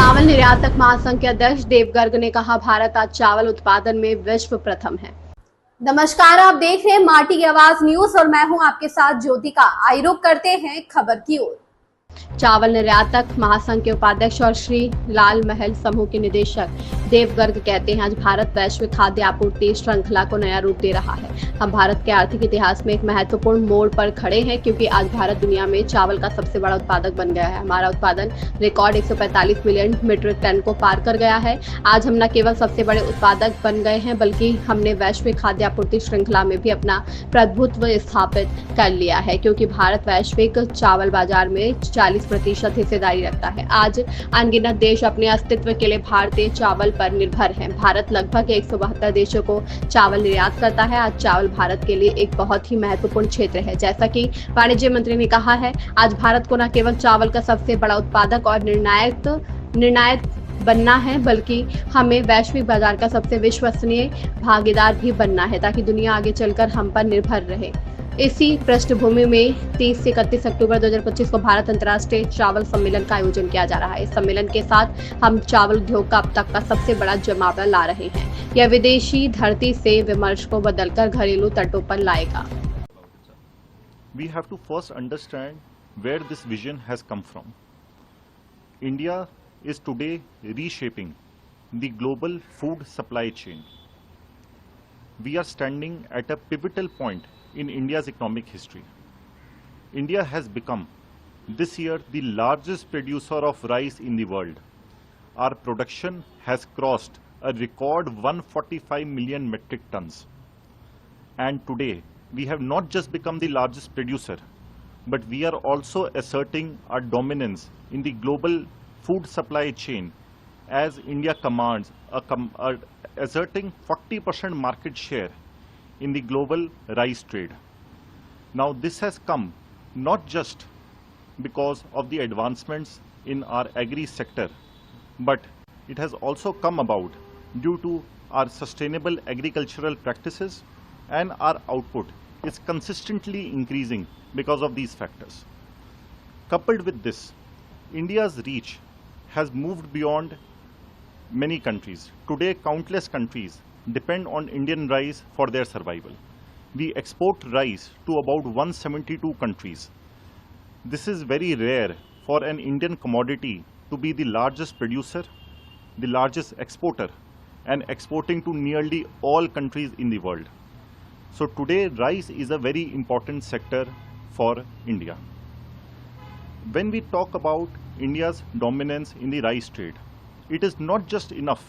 चावल निर्यातक महासंघ के अध्यक्ष देव गर्ग ने कहा, भारत आज चावल उत्पादन में विश्व प्रथम है। नमस्कार, आप देख रहे हैं माटी की आवाज न्यूज और मैं हूं आपके साथ ज्योतिका। आइए रुक करते हैं खबर की ओर। चावल निर्यातक महासंघ के उपाध्यक्ष और श्री लाल महल समूह के निदेशक देव गर्ग कहते हैं, आज भारत वैश्विक खाद्य आपूर्ति श्रृंखला को नया रूप दे रहा है। हम भारत के आर्थिक इतिहास में एक महत्वपूर्ण मोड़ पर खड़े हैं, क्योंकि आज भारत दुनिया में चावल का सबसे बड़ा उत्पादक बन गया है। हमारा उत्पादन रिकॉर्ड 145 मिलियन मीट्रिक टन को पार कर गया है। आज हम न केवल सबसे बड़े उत्पादक बन गए हैं, बल्कि हमने वैश्विक खाद्य आपूर्ति श्रृंखला में भी अपना प्रभुत्व स्थापित कर लिया है, क्योंकि भारत वैश्विक चावल बाजार में 40% हिस्सेदारी रखता है। आज अनगिनत देश अपने अस्तित्व के लिए भारतीय चावल पर निर्भर हैं। भारत लगभग 172 देशों को चावल निर्यात करता है। आज चावल भारत के लिए एक बहुत ही महत्वपूर्ण क्षेत्र है। जैसा कि वाणिज्य मंत्री ने कहा है, आज भारत को न केवल चावल का सबसे बड़ा उत्पादक और निर्णायक बनना है, बल्कि हमें वैश्विक बाजार का सबसे विश्वसनीय भागीदार भी बनना है, ताकि दुनिया आगे चलकर हम पर निर्भर रहे। इसी पृष्ठभूमि में 30 से 31 अक्टूबर 2025 को भारत अंतर्राष्ट्रीय चावल सम्मेलन का आयोजन किया जा रहा है। इस सम्मेलन के साथ हम चावल उद्योग का अब तक का सबसे बड़ा जमावड़ा ला रहे हैं। यह विदेशी धरती से विमर्श को बदलकर घरेलू तटों पर लाएगा। We have to first understand where this vision has come from. India is today reshaping the global food supply chain. We are standing at a pivotal point in India's economic history. India has become this year the largest producer of rice in the world. Our production has crossed a record 145 million metric tons. And today we have not just become the largest producer, but we are also asserting our dominance in the global food supply chain, as India commands asserting 40% market share in the global rice trade. Now this has come not just because of the advancements in our agri sector, but it has also come about due to our sustainable agricultural practices, and our output is consistently increasing because of these factors. Coupled with this, India's reach has moved beyond many countries. Today, countless countries depend on Indian rice for their survival. We export rice to about 172 countries. This is very rare for an Indian commodity to be the largest producer, the largest exporter, and exporting to nearly all countries in the world. So today, rice is a very important sector for India. When we talk about India's dominance in the rice trade, it is not just enough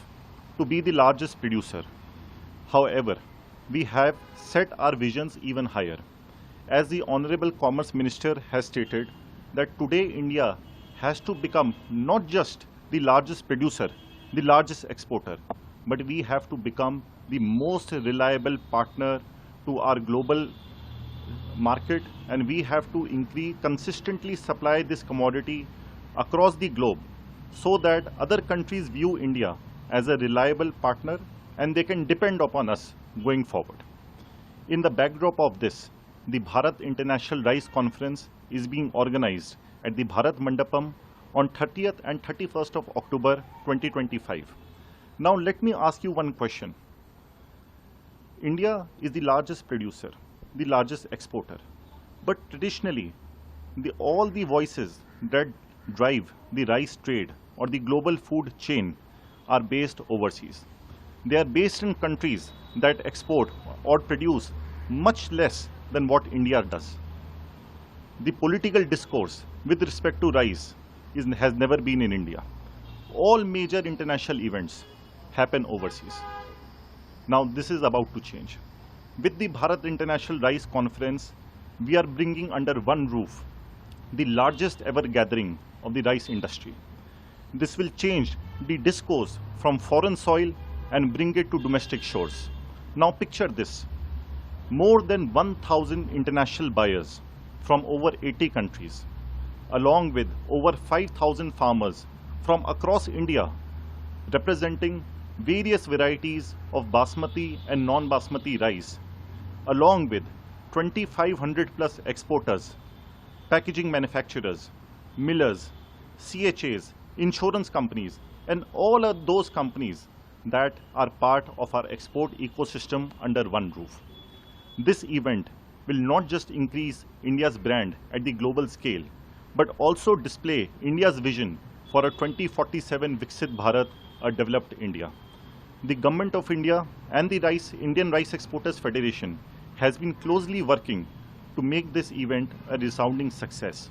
to be the largest producer. However, we have set our visions even higher. As the Honorable Commerce Minister has stated, that today India has to become not just the largest producer, the largest exporter, but we have to become the most reliable partner to our global market, and we have to consistently supply this commodity across the globe, so that other countries view India as a reliable partner and they can depend upon us going forward. In the backdrop of this, the Bharat International Rice Conference is being organized at the Bharat Mandapam on 30th and 31st of October 2025. Now let me ask you one question. India is the largest producer, the largest exporter, but traditionally all the voices that drive the rice trade or the global food chain are based overseas. They are based in countries that export or produce much less than what India does. The political discourse with respect to rice has never been in India. All major international events happen overseas. Now this is about to change. With the Bharat International Rice Conference, we are bringing under one roof the largest ever gathering of the rice industry. This will change the discourse from foreign soil and bring it to domestic shores. Now picture this. More than 1,000 international buyers from over 80 countries, along with over 5,000 farmers from across India, representing various varieties of basmati and non-basmati rice, along with 2,500 plus exporters, packaging manufacturers, millers, CHAs, insurance companies, and all of those companies that are part of our export ecosystem under one roof. This event will not just increase India's brand at the global scale, but also display India's vision for a 2047 Viksit Bharat, a developed India. The Government of India and the Indian Rice Exporters Federation has been closely working to make this event a resounding success.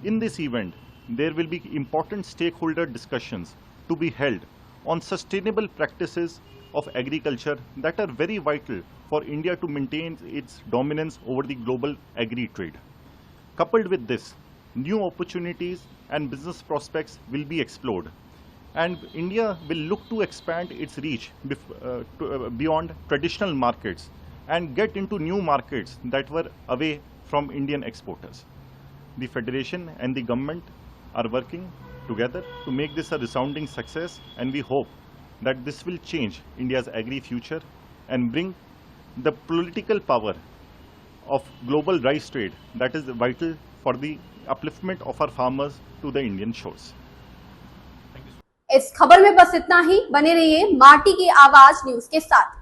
In this event, there will be important stakeholder discussions to be held on sustainable practices of agriculture that are very vital for India to maintain its dominance over the global agri-trade. Coupled with this, new opportunities and business prospects will be explored, and India will look to expand its reach beyond traditional markets and get into new markets that were away from Indian exporters. The Federation and the government are working together to make this a resounding success, and we hope that this will change India's agri-future and bring the political power of global rice trade that is vital for the upliftment of our farmers to the Indian shores. इस खबर में बस इतना ही। बने रहिए माटी की आवाज न्यूज के साथ।